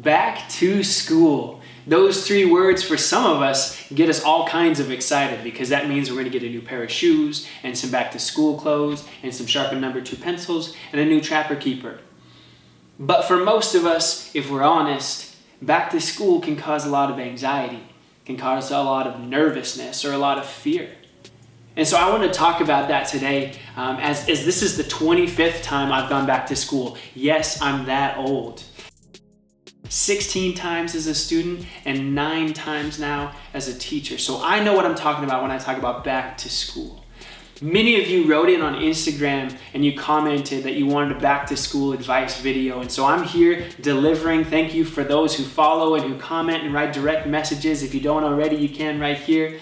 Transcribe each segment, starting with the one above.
Back to school. Those three words for some of us get us all kinds of excited because that means we're going to get a new pair of shoes and some back to school clothes and some sharpened number 2 pencils and a new Trapper Keeper. But for most of us, if we're honest, back to school can cause a lot of anxiety, can cause a lot of nervousness or a lot of fear. And so I want to talk about that today as this is the 25th time I've gone back to school. Yes, I'm that old. 16 times as a student and 9 times now as a teacher. So I know what I'm talking about when I talk about back to school. Many of you wrote in on Instagram and you commented that you wanted a back to school advice video. And so I'm here delivering. Thank you for those who follow and who comment and write direct messages. If you don't already, you can right here.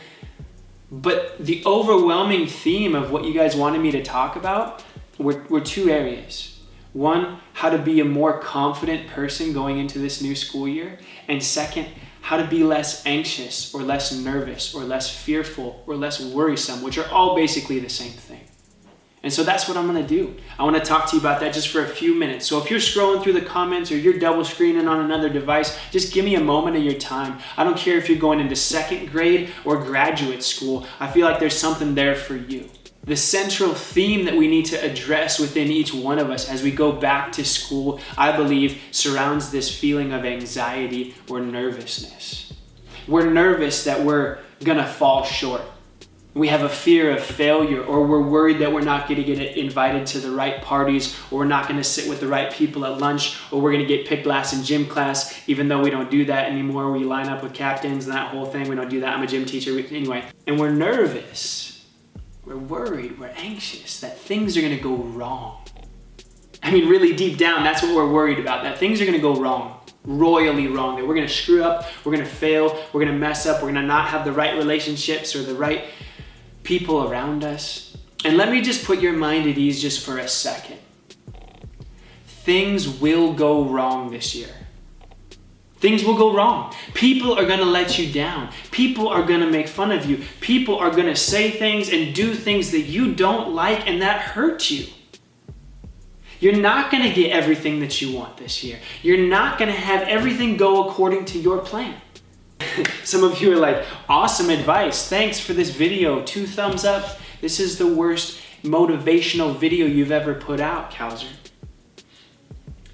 But the overwhelming theme of what you guys wanted me to talk about were 2 areas. One, how to be a more confident person going into this new school year. And second, how to be less anxious or less nervous or less fearful or less worrisome, which are all basically the same thing. And so that's what I'm going to do. I want to talk to you about that just for a few minutes. So if you're scrolling through the comments or you're double screening on another device, just give me a moment of your time. I don't care if you're going into 2nd grade or graduate school. I feel like there's something there for you. The central theme that we need to address within each one of us as we go back to school, I believe, surrounds this feeling of anxiety or nervousness. We're nervous that we're gonna fall short. We have a fear of failure, or we're worried that we're not gonna get invited to the right parties, or we're not gonna sit with the right people at lunch, or we're gonna get picked last in gym class, even though we don't do that anymore. We line up with captains and that whole thing. We don't do that. I'm a gym teacher anyway. And we're nervous. We're worried, we're anxious that things are gonna go wrong. I mean, really deep down, that's what we're worried about, that things are gonna go wrong, royally wrong, that we're gonna screw up, we're gonna fail, we're gonna mess up, we're gonna not have the right relationships or the right people around us. And let me just put your mind at ease just for a second. Things will go wrong this year. Things will go wrong. People are gonna let you down. People are gonna make fun of you. People are gonna say things and do things that you don't like and that hurt you. You're not gonna get everything that you want this year. You're not gonna have everything go according to your plan. Some of you are like, awesome advice. Thanks for this video. 2 thumbs up. This is the worst motivational video you've ever put out, Couser.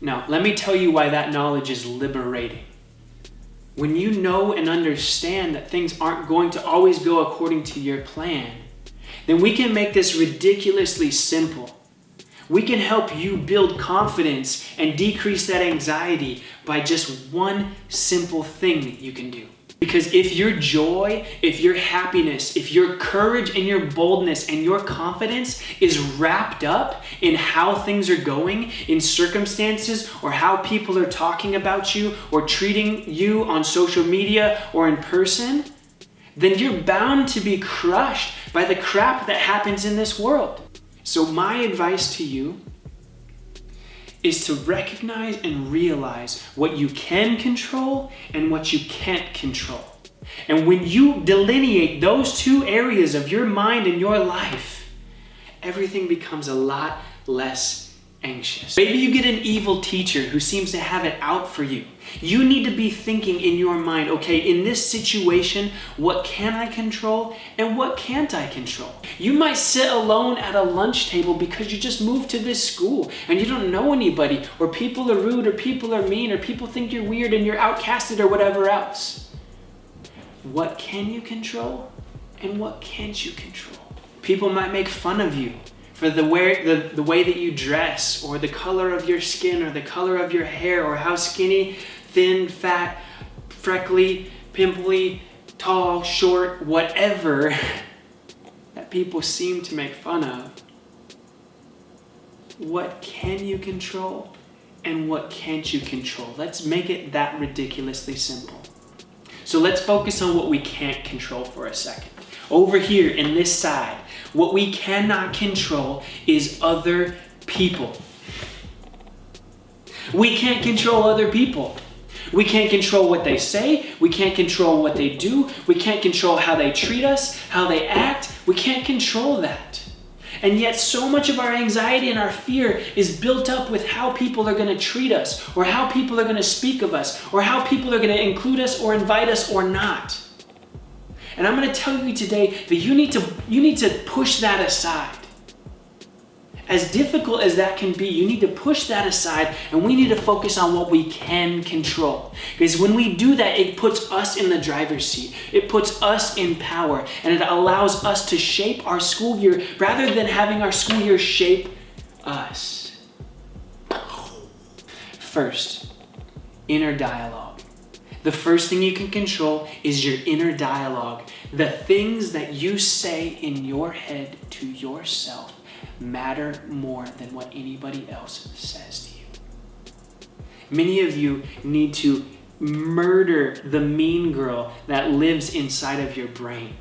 Now, let me tell you why that knowledge is liberating. When you know and understand that things aren't going to always go according to your plan, then we can make this ridiculously simple. We can help you build confidence and decrease that anxiety by just one simple thing that you can do. Because if your joy, if your happiness, if your courage and your boldness and your confidence is wrapped up in how things are going in circumstances or how people are talking about you or treating you on social media or in person, then you're bound to be crushed by the crap that happens in this world. So my advice to you is to recognize and realize what you can control and what you can't control. And when you delineate those 2 areas of your mind and your life, everything becomes a lot less anxious. Maybe you get an evil teacher who seems to have it out for you. You need to be thinking in your mind, okay, in this situation, what can I control and what can't I control? You might sit alone at a lunch table because you just moved to this school and you don't know anybody, or people are rude, or people are mean, or people think you're weird and you're outcasted or whatever else. What can you control and what can't you control? People might make fun of you for the way that you dress, or the color of your skin, or the color of your hair, or how skinny, thin, fat, freckly, pimply, tall, short, whatever that people seem to make fun of. What can you control and what can't you control? Let's make it that ridiculously simple. So let's focus on what we can't control for a second. Over here in this side, what we cannot control is other people. We can't control other people. We can't control what they say. We can't control what they do. We can't control how they treat us, how they act. We can't control that. And yet so much of our anxiety and our fear is built up with how people are going to treat us, or how people are going to speak of us, or how people are going to include us or invite us or not. And I'm going to tell you today that you need to push that aside. As difficult as that can be, you need to push that aside, and we need to focus on what we can control. Because when we do that, it puts us in the driver's seat. It puts us in power, and it allows us to shape our school year rather than having our school year shape us. First, inner dialogue. The first thing you can control is your inner dialogue. The things that you say in your head to yourself matter more than what anybody else says to you. Many of you need to murder the mean girl that lives inside of your brain.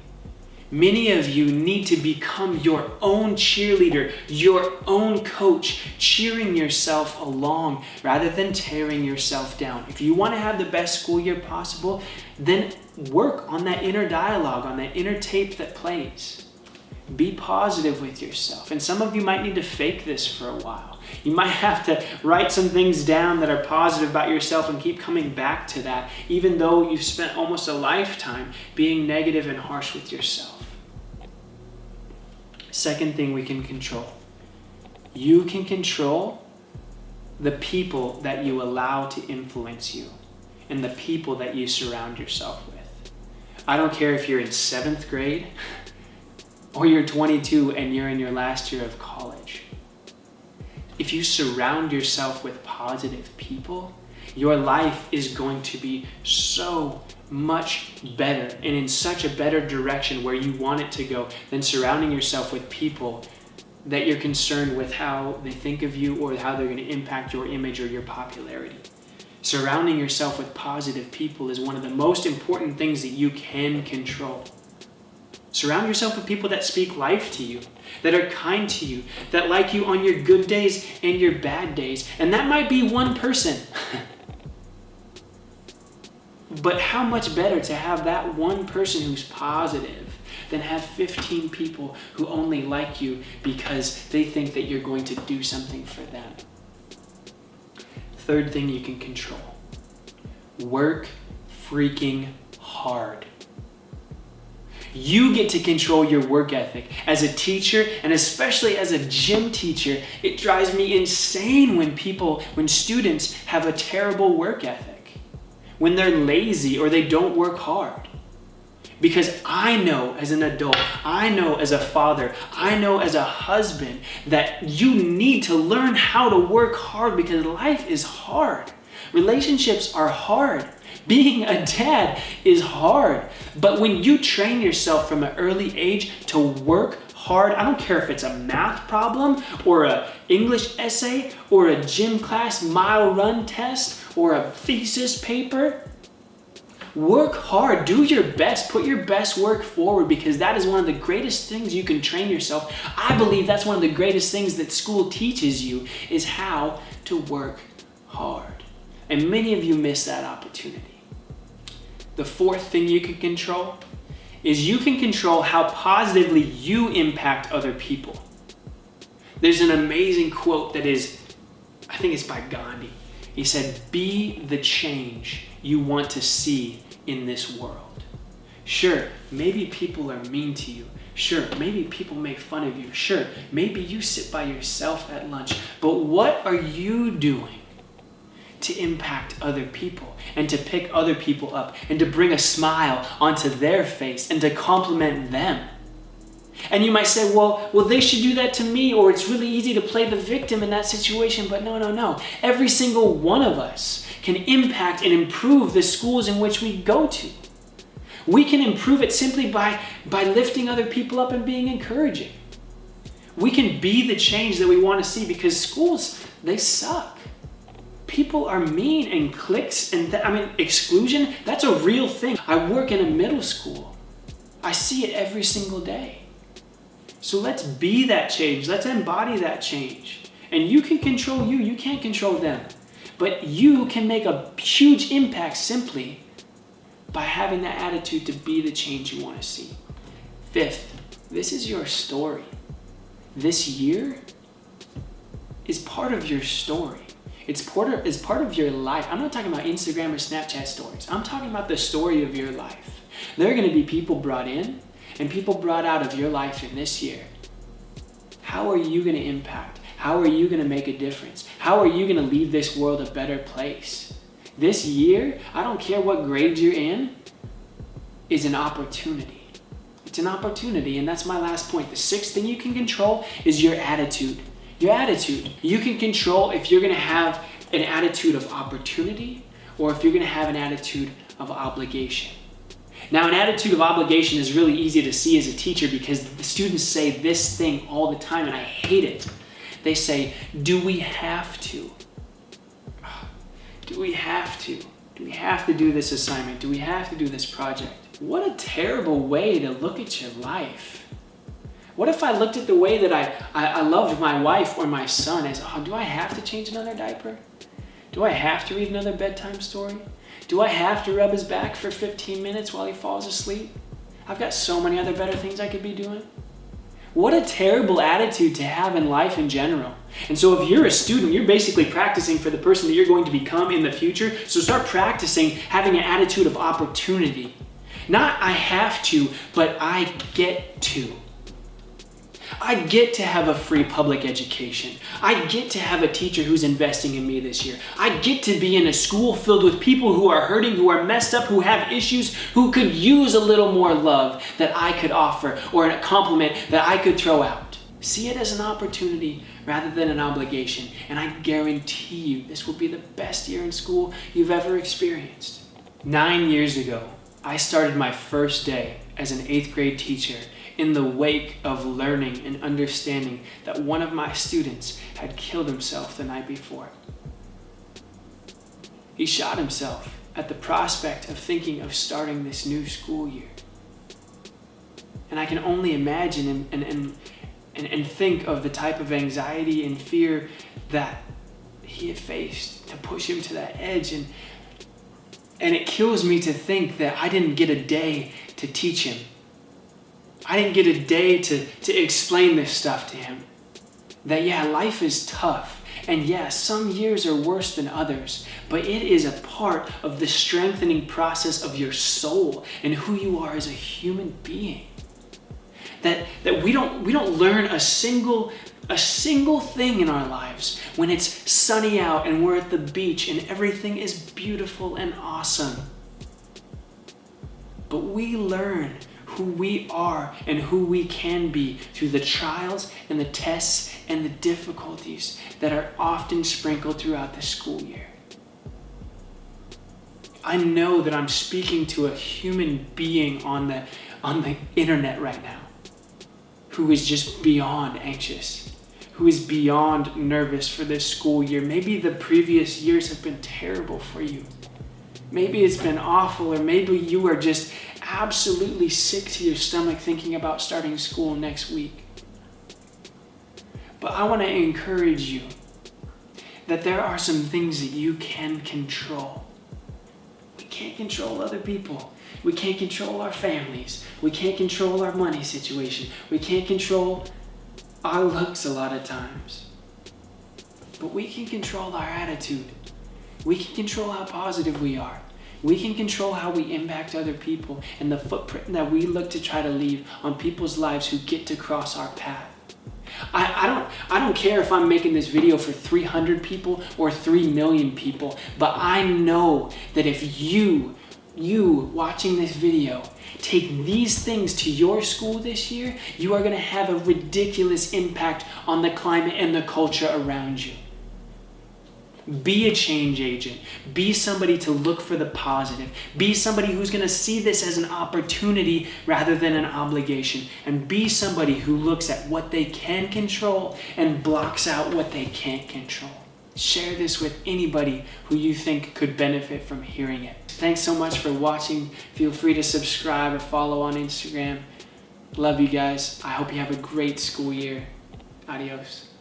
Many of you need to become your own cheerleader, your own coach, cheering yourself along rather than tearing yourself down. If you want to have the best school year possible, then work on that inner dialogue, on that inner tape that plays. Be positive with yourself. And some of you might need to fake this for a while. You might have to write some things down that are positive about yourself and keep coming back to that, even though you've spent almost a lifetime being negative and harsh with yourself. Second thing we can control. You can control the people that you allow to influence you and the people that you surround yourself with. I don't care if you're in 7th grade or you're 22 and you're in your last year of college. If you surround yourself with positive people, your life is going to be so much better and in such a better direction where you want it to go than surrounding yourself with people that you're concerned with how they think of you or how they're going to impact your image or your popularity. Surrounding yourself with positive people is one of the most important things that you can control. Surround yourself with people that speak life to you, that are kind to you, that like you on your good days and your bad days. And that might be one person. But how much better to have that one person who's positive than have 15 people who only like you because they think that you're going to do something for them. Third thing you can control. Work freaking hard. You get to control your work ethic. As a teacher, and especially as a gym teacher, it drives me insane when students have a terrible work ethic, when they're lazy or they don't work hard. Because I know as an adult, I know as a father, I know as a husband that you need to learn how to work hard because life is hard. Relationships are hard. Being a dad is hard. But when you train yourself from an early age to work hard, I don't care if it's a math problem or an English essay or a gym class mile run test or a thesis paper, work hard, do your best, put your best work forward because that is one of the greatest things you can train yourself. I believe that's one of the greatest things that school teaches you is how to work hard. And many of you miss that opportunity. The fourth thing you can control is you can control how positively you impact other people. There's an amazing quote that is, I think it's by Gandhi. He said, "Be the change you want to see in this world." Sure, maybe people are mean to you. Sure, maybe people make fun of you. Sure, maybe you sit by yourself at lunch. But what are you doing to impact other people and to pick other people up and to bring a smile onto their face and to compliment them? And you might say, well, they should do that to me, or it's really easy to play the victim in that situation. But no. Every single one of us can impact and improve the schools in which we go to. We can improve it simply by lifting other people up and being encouraging. We can be the change that we want to see because schools, they suck. People are mean and cliques and exclusion, that's a real thing. I work in a middle school. I see it every single day. So let's be that change. Let's embody that change. And you can control you can't control them. But you can make a huge impact simply by having that attitude to be the change you want to see. Fifth, this is your story. this year is part of your story. It's part of your life. I'm not talking about Instagram or Snapchat stories. I'm talking about the story of your life. There are going to be people brought in and people brought out of your life in this year. How are you going to impact? How are you going to make a difference? How are you going to leave this world a better place? This year, I don't care what grade you're in, is an opportunity. It's an opportunity, and that's my last point. The sixth thing you can control is your attitude. Your attitude. You can control if you're going to have an attitude of opportunity or if you're going to have an attitude of obligation. Now, an attitude of obligation is really easy to see as a teacher because the students say this thing all the time, and I hate it. They say, do we have to? Do we have to? Do we have to do this assignment? Do we have to do this project? What a terrible way to look at your life. What if I looked at the way that I loved my wife or my son as, do I have to change another diaper? Do I have to read another bedtime story? Do I have to rub his back for 15 minutes while he falls asleep? I've got so many other better things I could be doing. What a terrible attitude to have in life in general. And so if you're a student, you're basically practicing for the person that you're going to become in the future. So start practicing having an attitude of opportunity. Not I have to, but I get to. I get to have a free public education. I get to have a teacher who's investing in me this year. I get to be in a school filled with people who are hurting, who are messed up, who have issues, who could use a little more love that I could offer or a compliment that I could throw out. See it as an opportunity rather than an obligation. And I guarantee you this will be the best year in school you've ever experienced. 9 years ago, I started my first day as an 8th grade teacher in the wake of learning and understanding that one of my students had killed himself the night before. He shot himself at the prospect of thinking of starting this new school year. And I can only imagine and think of the type of anxiety and fear that he had faced to push him to that edge. And it kills me to think that I didn't get a day to teach him. I didn't get a day to explain this stuff to him. That life is tough. And some years are worse than others. But it is a part of the strengthening process of your soul and who you are as a human being. That we don't learn a single thing in our lives when it's sunny out and we're at the beach and everything is beautiful and awesome. But we learn who we are and who we can be through the trials and the tests and the difficulties that are often sprinkled throughout the school year. I know that I'm speaking to a human being on the internet right now who is just beyond anxious, who is beyond nervous for this school year. Maybe the previous years have been terrible for you. Maybe it's been awful, or maybe you are just absolutely sick to your stomach thinking about starting school next week. But I want to encourage you that there are some things that you can control. We can't control other people. We can't control our families. We can't control our money situation. We can't control our looks a lot of times. But we can control our attitude. We can control how positive we are. We can control how we impact other people and the footprint that we look to try to leave on people's lives who get to cross our path. I don't care if I'm making this video for 300 people or 3 million people, but I know that if you watching this video take these things to your school this year, you are going to have a ridiculous impact on the climate and the culture around you. Be a change agent. Be somebody to look for the positive. Be somebody who's going to see this as an opportunity rather than an obligation. And be somebody who looks at what they can control and blocks out what they can't control. Share this with anybody who you think could benefit from hearing it. Thanks so much for watching. Feel free to subscribe or follow on Instagram. Love you guys. I hope you have a great school year. Adios.